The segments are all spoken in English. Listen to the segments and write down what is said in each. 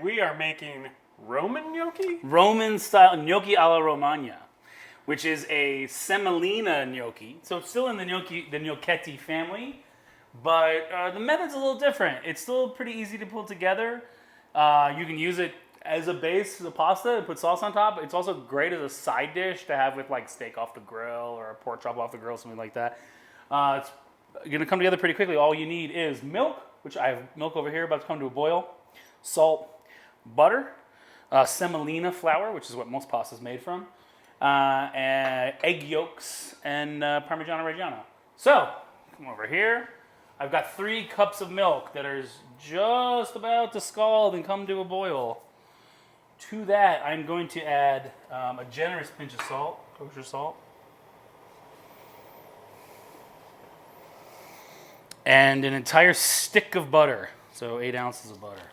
We are making Roman gnocchi? Roman style gnocchi alla Romana, which is a semolina gnocchi. So it's still in the gnocchetti family, but the method's a little different. It's still pretty easy to pull together. You can use it as a base, the pasta, and put sauce on top. It's also great as a side dish to have with like steak off the grill or a pork chop off the grill, something like that. It's going to come together pretty quickly. All you need is milk, which I have milk over here about to come to a boil, salt, butter, semolina flour, which is what most pasta is made from, and egg yolks, and Parmigiano Reggiano. So, come over here. I've got 3 cups of milk that are just about to scald and come to a boil. To that, I'm going to add a generous pinch of salt, kosher salt, and an entire stick of butter, so 8 ounces of butter.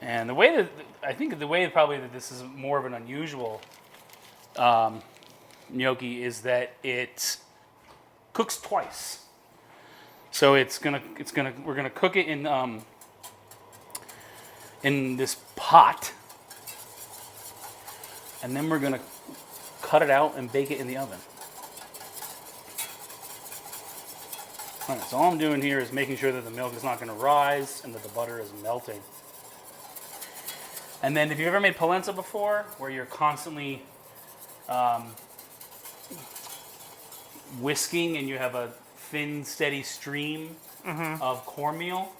And the way that, I think the way probably that this is more of an unusual gnocchi is that it cooks twice. So we're gonna cook it in this pot, and then we're gonna cut it out and bake it in the oven. All right, so all I'm doing here is making sure that the milk is not gonna rise and that the butter is melting. And then if you've ever made polenta before, where you're constantly whisking and you have a thin, steady stream of cornmeal,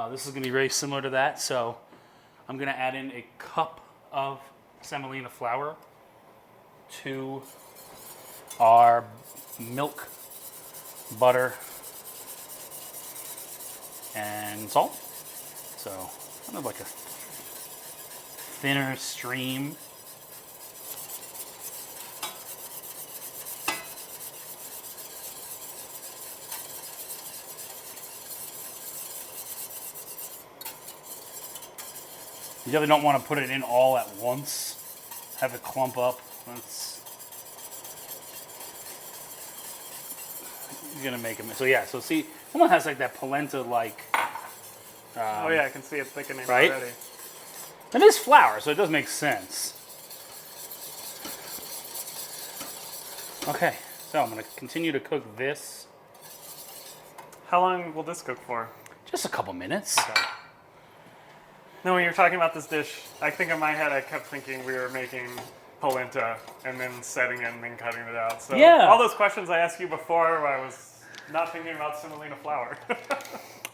this is going to be very similar to that. So I'm going to add in a cup of semolina flour to our milk, butter, and salt. So kind of like a thinner stream. You definitely don't want to put it in all at once. Have it clump up. You're gonna make them. So yeah. So see, almost has like that polenta like. Oh yeah, I can see it thickening right? already. It is flour, so it does make sense. Okay, so I'm going to continue to cook this. How long will this cook for? Just a couple minutes. Okay. Now, when you're talking about this dish, I think in my head I kept thinking we were making polenta and then setting it and then cutting it out. So yeah. All those questions I asked you before, where I was not thinking about semolina flour.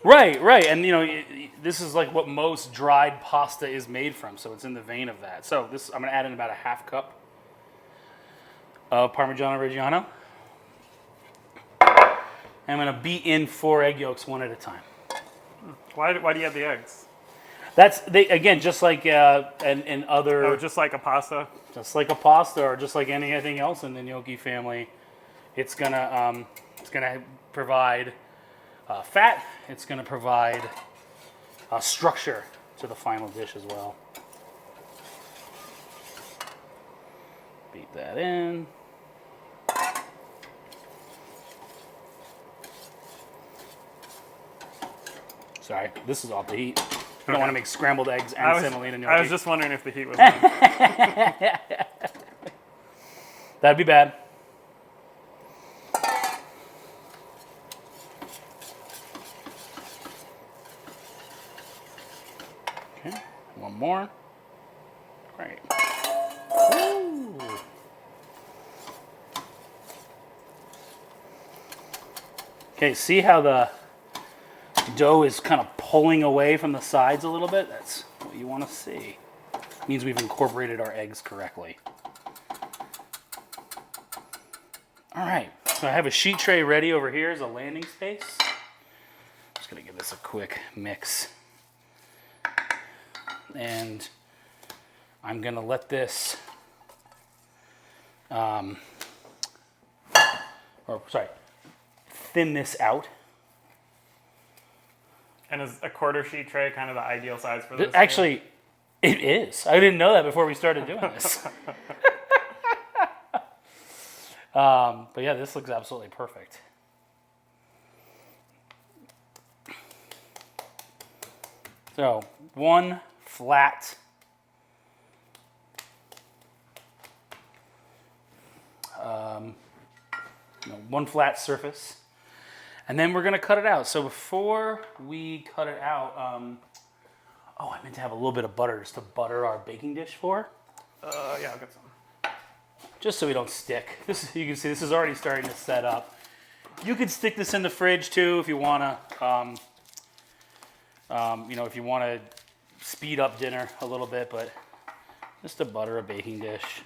Right, and you know, this is like what most dried pasta is made from, so it's in the vein of that. So this, I'm going to add in about a half cup of Parmigiano Reggiano. And I'm going to beat in 4 egg yolks one at a time. Why do you have the eggs? Again, just like in other... Oh, just like a pasta? Just like a pasta, or just like anything else in the gnocchi family. It's going to provide... fat, it's going to provide structure to the final dish as well. Beat that in. Sorry, this is off the heat. I don't want to make scrambled eggs and semolina gnocchi. I was just wondering if the heat was on. That'd be bad. Okay, one more. Great. Ooh. Okay, see how the dough is kind of pulling away from the sides a little bit? That's what you want to see. It means we've incorporated our eggs correctly. All right, so I have a sheet tray ready over here as a landing space. Just gonna give this a quick mix. And I'm gonna let this, thin this out. And is a quarter sheet tray kind of the ideal size for this? Actually, it is. I didn't know that before we started doing this. But yeah, this looks absolutely perfect. So, one flat one flat surface. And then we're gonna cut it out. So before we cut it out, I meant to have a little bit of butter just to butter our baking dish for. Yeah, I'll get some. Just so we don't stick. You can see this is already starting to set up. You could stick this in the fridge too if you wanna, if you wanna speed up dinner a little bit, but just to butter a baking dish.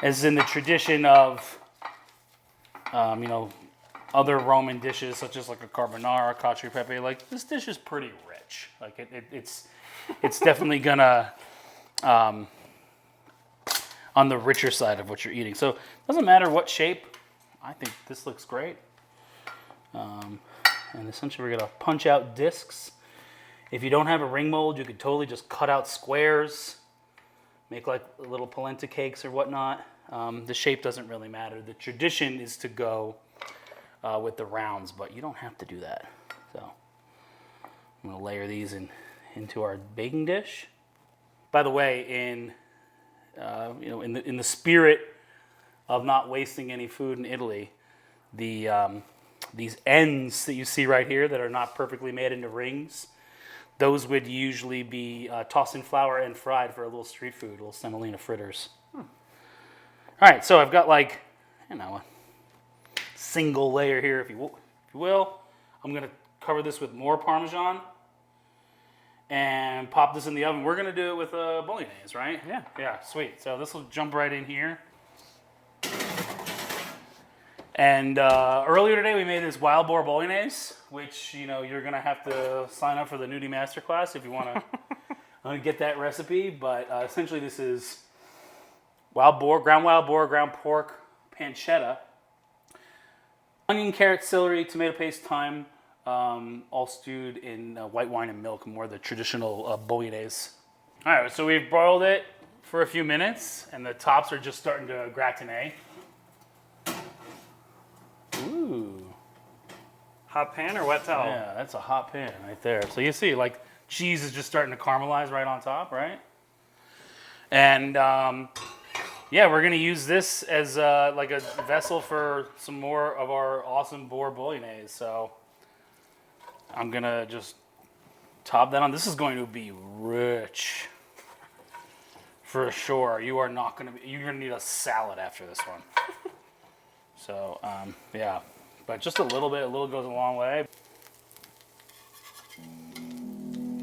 As in the tradition of, other Roman dishes such as like a carbonara, cacio e pepe, like this dish is pretty rich. Like it's definitely gonna, on the richer side of what you're eating. So it doesn't matter what shape. I think this looks great. And essentially we're gonna punch out discs. If you don't have a ring mold, you could totally just cut out squares, make like little polenta cakes or whatnot. The shape doesn't really matter. The tradition is to go with the rounds, but you don't have to do that. So I'm gonna layer these into our baking dish. By the way, in the spirit of not wasting any food in Italy, these ends that you see right here that are not perfectly made into rings, those would usually be tossed in flour and fried for a little street food, little semolina fritters. All right, so I've got like, a single layer here, if you will. I'm gonna cover this with more Parmesan and pop this in the oven. We're gonna do it with bolognese, right? Yeah. Yeah, sweet. So this will jump right in here. And earlier today we made this wild boar bolognese, which you're gonna have to sign up for the nudie masterclass if you wanna get that recipe. But essentially this is wild boar, ground pork, pancetta, onion, carrot, celery, tomato paste, thyme, all stewed in white wine and milk, more the traditional bolognese. All right, so we've broiled it for a few minutes, and the tops are just starting to gratinate. Ooh. Hot pan or wet towel? Yeah, that's a hot pan right there. So you see, like, cheese is just starting to caramelize right on top, right? And we're gonna use this as like a vessel for some more of our awesome boar bolognese. So I'm gonna just top that on. This is going to be rich for sure. You're gonna need a salad after this one. So but just a little goes a long way.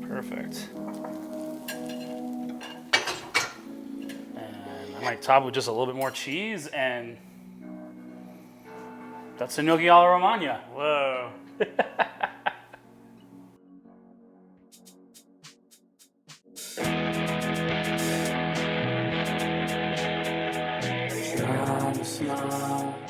Perfect. And I might top it with just a little bit more cheese, and that's the gnocchi alla Romana. Whoa. Smile.